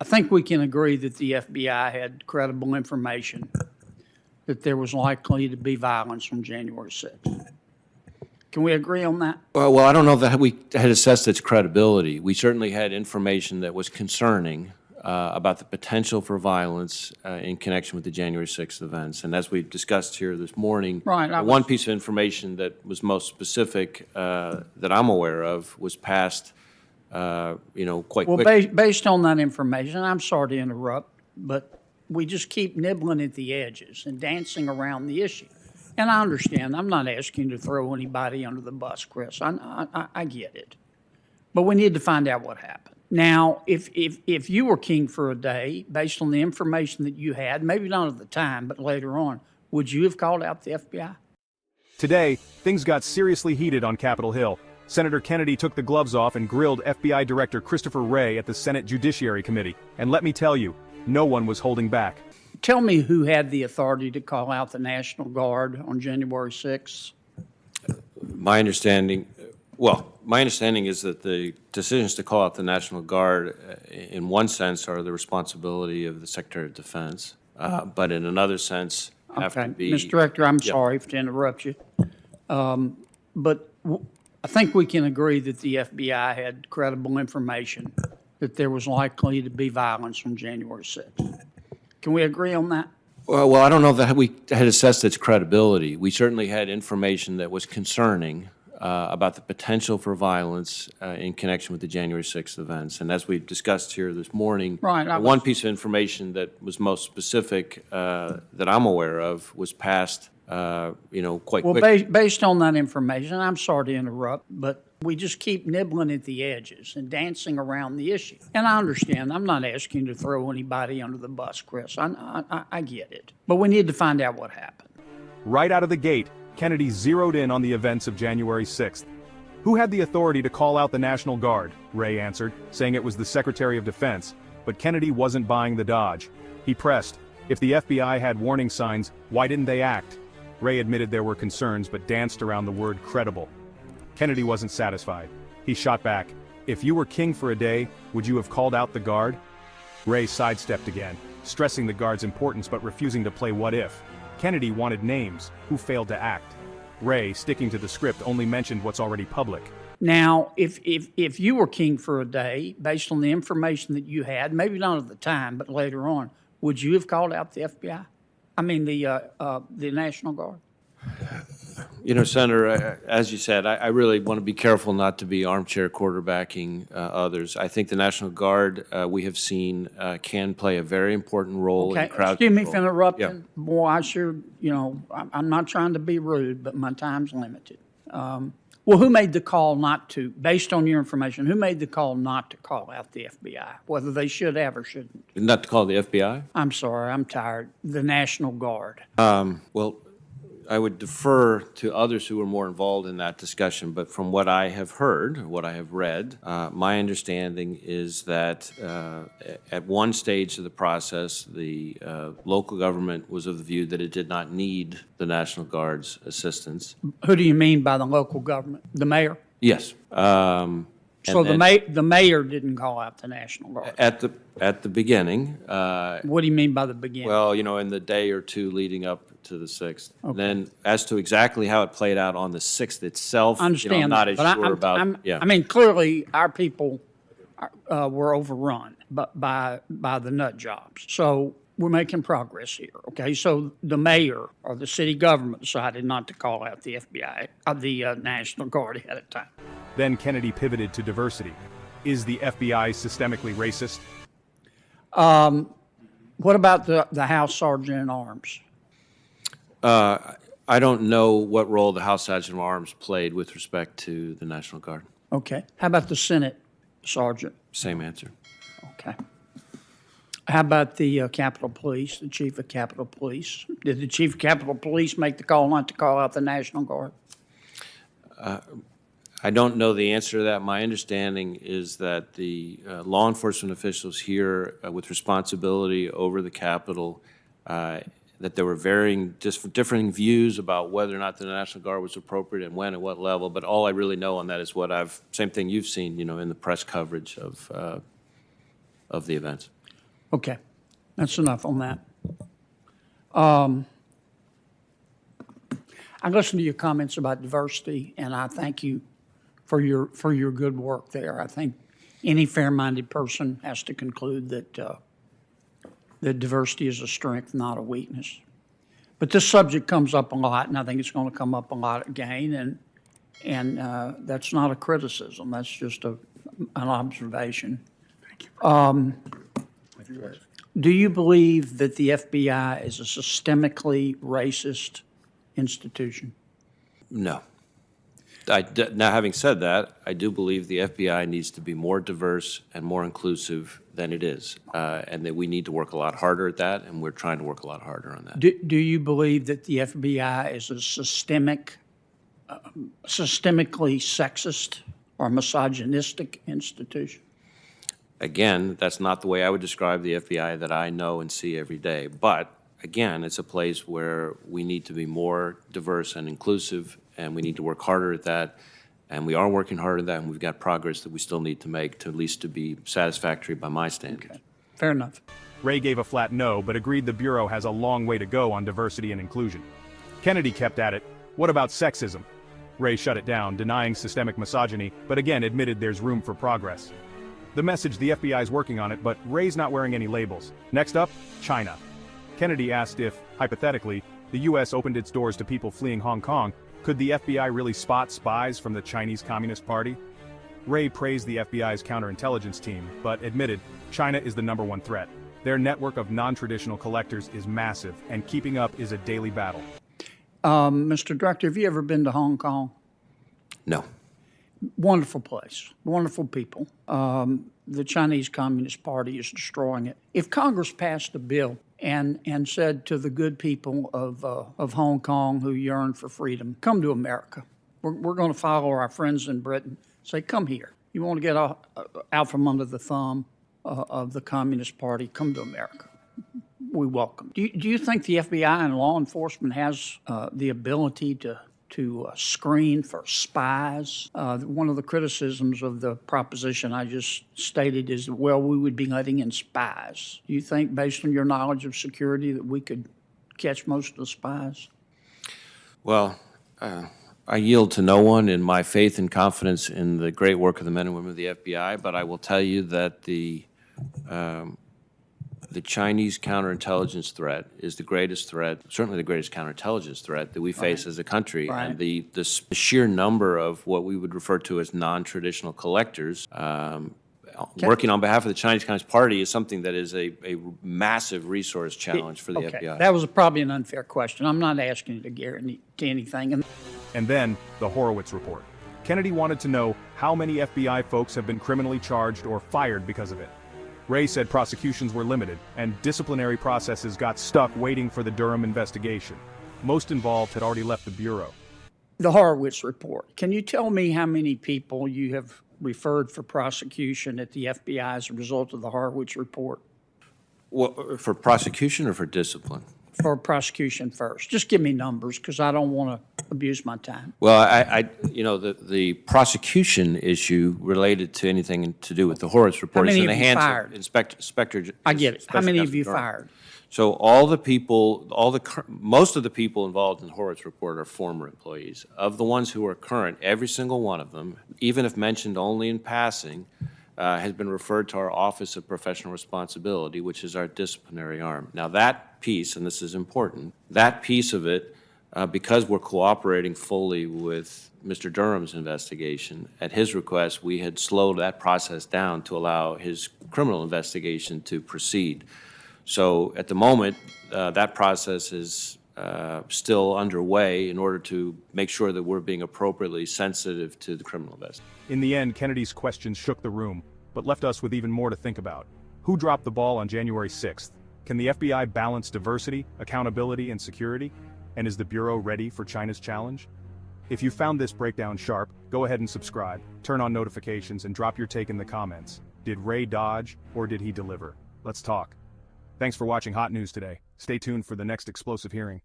think we can agree that the FBI had credible information that there was likely to be violence on January 6th. Can we agree on that? Well, I don't know that we had assessed its credibility. We certainly had information that was concerning about the potential for violence in connection with the January 6th events. And as we've discussed here this morning, one piece of information that was most specific that I'm aware of was passed, quite quickly. Well, based on that information, I'm sorry to interrupt, but we just keep nibbling at the edges and dancing around the issue. And I understand. I'm not asking you to throw anybody under the bus, Chris. I get it. But we need to find out what happened. Now, if you were king for a day, based on the information that you had, maybe not at the time, but later on, would you have called out the FBI? Today, things got seriously heated on Capitol Hill. Senator Kennedy took the gloves off and grilled FBI Director Christopher Wray at the Senate Judiciary Committee. And let me tell you, no one was holding back. Tell me who had the authority to call out the National Guard on January 6th? My understanding is that the decisions to call out the National Guard, in one sense, are the responsibility of the Secretary of Defense, but in another sense, have to be... Mr. Director, I'm sorry to interrupt you, but I think we can agree that the FBI had credible information that there was likely to be violence on January 6th. Can we agree on that? Well, I don't know that we had assessed its credibility. We certainly had information that was concerning about the potential for violence in connection with the January 6th events. And as we've discussed here this morning, one piece of information that was most specific that I'm aware of was passed, quite quickly. Well, based on that information, I'm sorry to interrupt, but we just keep nibbling at the edges and dancing around the issue. And I understand. I'm not asking you to throw anybody under the bus, Chris. I get it. But we need to find out what happened. Right out of the gate, Kennedy zeroed in on the events of January 6th. Who had the authority to call out the National Guard? Wray answered, saying it was the Secretary of Defense. But Kennedy wasn't buying the dodge. He pressed, if the FBI had warning signs, why didn't they act? Wray admitted there were concerns but danced around the word credible. Kennedy wasn't satisfied. He shot back, if you were king for a day, would you have called out the Guard? Wray sidestepped again, stressing the Guard's importance but refusing to play what if. Kennedy wanted names, who failed to act. Wray, sticking to the script, only mentioned what's already public. Now, if you were king for a day, based on the information that you had, maybe not at the time, but later on, would you have called out the FBI? I mean, the National Guard? Senator, as you said, I really want to be careful not to be armchair quarterbacking others. I think the National Guard, we have seen, can play a very important role in crowd control. Excuse me for interrupting. Yeah. Boy, I'm not trying to be rude, but my time's limited. Well, who made the call not to, based on your information, who made the call not to call out the FBI, whether they should have or shouldn't? Not to call the FBI? I'm sorry, I'm tired. The National Guard. Well, I would defer to others who were more involved in that discussion, but from what I have heard, what I have read, my understanding is that at one stage of the process, the local government was of the view that it did not need the National Guard's assistance. Who do you mean by the local government? The mayor? Yes. So the mayor didn't call out the National Guard? At the beginning. What do you mean by the beginning? Well, in the day or two leading up to the 6th. Okay. Then as to exactly how it played out on the 6th itself, I understand I'm not as sure about. I mean, clearly our people were overrun by the nut jobs. So we're making progress here, okay? So the mayor or the city government decided not to call out the FBI, the National Guard ahead of time. Then Kennedy pivoted to diversity. Is the FBI systemically racist? What about the House Sergeant at Arms? I don't know what role the House Sergeant at Arms played with respect to the National Guard. Okay. How about the Senate Sergeant? Same answer. Okay. How about the Capitol Police, the Chief of Capitol Police? Did the Chief of Capitol Police make the call not to call out the National Guard? I don't know the answer to that. My understanding is that the law enforcement officials here with responsibility over the Capitol, that there were differing views about whether or not the National Guard was appropriate and when at what level, but all I really know on that is what same thing you've seen, in the press coverage of the events. Okay, that's enough on that. I listened to your comments about diversity, and I thank you for your good work there. I think any fair-minded person has to conclude that that diversity is a strength, not a weakness. But this subject comes up a lot, and I think it's going to come up a lot again. And that's not a criticism. That's just an observation. Do you believe that the FBI is a systemically racist institution? No. Now, having said that, I do believe the FBI needs to be more diverse and more inclusive than it is, and that we need to work a lot harder at that, and we're trying to work a lot harder on that. Do you believe that the FBI is a systemically sexist or misogynistic institution? Again, that's not the way I would describe the FBI that I know and see every day. But again, it's a place where we need to be more diverse and inclusive, and we need to work harder at that. And we are working hard at that, and we've got progress that we still need to make to at least to be satisfactory by my standards. Okay. Fair enough. Wray gave a flat no, but agreed the Bureau has a long way to go on diversity and inclusion. Kennedy kept at it. What about sexism? Wray shut it down, denying systemic misogyny, but again admitted there's room for progress. The message: the FBI is working on it, but Wray's not wearing any labels. Next up, China. Kennedy asked if, hypothetically, the U.S. opened its doors to people fleeing Hong Kong, could the FBI really spot spies from the Chinese Communist Party? Wray praised the FBI's counterintelligence team, but admitted China is the #1 threat. Their network of non-traditional collectors is massive, and keeping up is a daily battle. Mr. Director, have you ever been to Hong Kong? No. Wonderful place, wonderful people. The Chinese Communist Party is destroying it. If Congress passed a bill and said to the good people of Hong Kong who yearn for freedom, come to America. We're going to follow our friends in Britain. Say, come here. You want to get out from under the thumb of the Communist Party, come to America. We welcome. Do you think the FBI and law enforcement has the ability to screen for spies? One of the criticisms of the proposition I just stated is, well, we would be letting in spies. Do you think, based on your knowledge of security, that we could catch most of the spies? Well, I yield to no one in my faith and confidence in the great work of the men and women of the FBI, but I will tell you that the Chinese counterintelligence threat is the greatest threat, certainly the greatest counterintelligence threat that we face as a country. Right. And the sheer number of what we would refer to as non-traditional collectors working on behalf of the Chinese Communist Party is something that is a massive resource challenge for the FBI. That was probably an unfair question. I'm not asking you to guarantee anything. And then, the Horowitz Report. Kennedy wanted to know how many FBI folks have been criminally charged or fired because of it. Wray said prosecutions were limited, and disciplinary processes got stuck waiting for the Durham investigation. Most involved had already left the Bureau. The Horowitz Report. Can you tell me how many people you have referred for prosecution at the FBI as a result of the Horowitz Report? Well, for prosecution or for discipline? For prosecution first. Just give me numbers, because I don't want to abuse my time. Well, the prosecution issue related to anything to do with the Horowitz Report is in the hands of Inspector. I get it. How many have you fired? So most of the people involved in the Horowitz Report are former employees. Of the ones who are current, every single one of them, even if mentioned only in passing, has been referred to our Office of Professional Responsibility, which is our disciplinary arm. Now that piece, and this is important, that piece of it, because we're cooperating fully with Mr. Durham's investigation, at his request, we had slowed that process down to allow his criminal investigation to proceed. So at the moment, that process is still underway in order to make sure that we're being appropriately sensitive to the criminal investigation. In the end, Kennedy's questions shook the room, but left us with even more to think about. Who dropped the ball on January 6th? Can the FBI balance diversity, accountability, and security? And is the Bureau ready for China's challenge? If you found this breakdown sharp, go ahead and subscribe, turn on notifications, and drop your take in the comments. Did Wray dodge, or did he deliver? Let's talk. Thanks for watching Hot News today. Stay tuned for the next explosive hearing.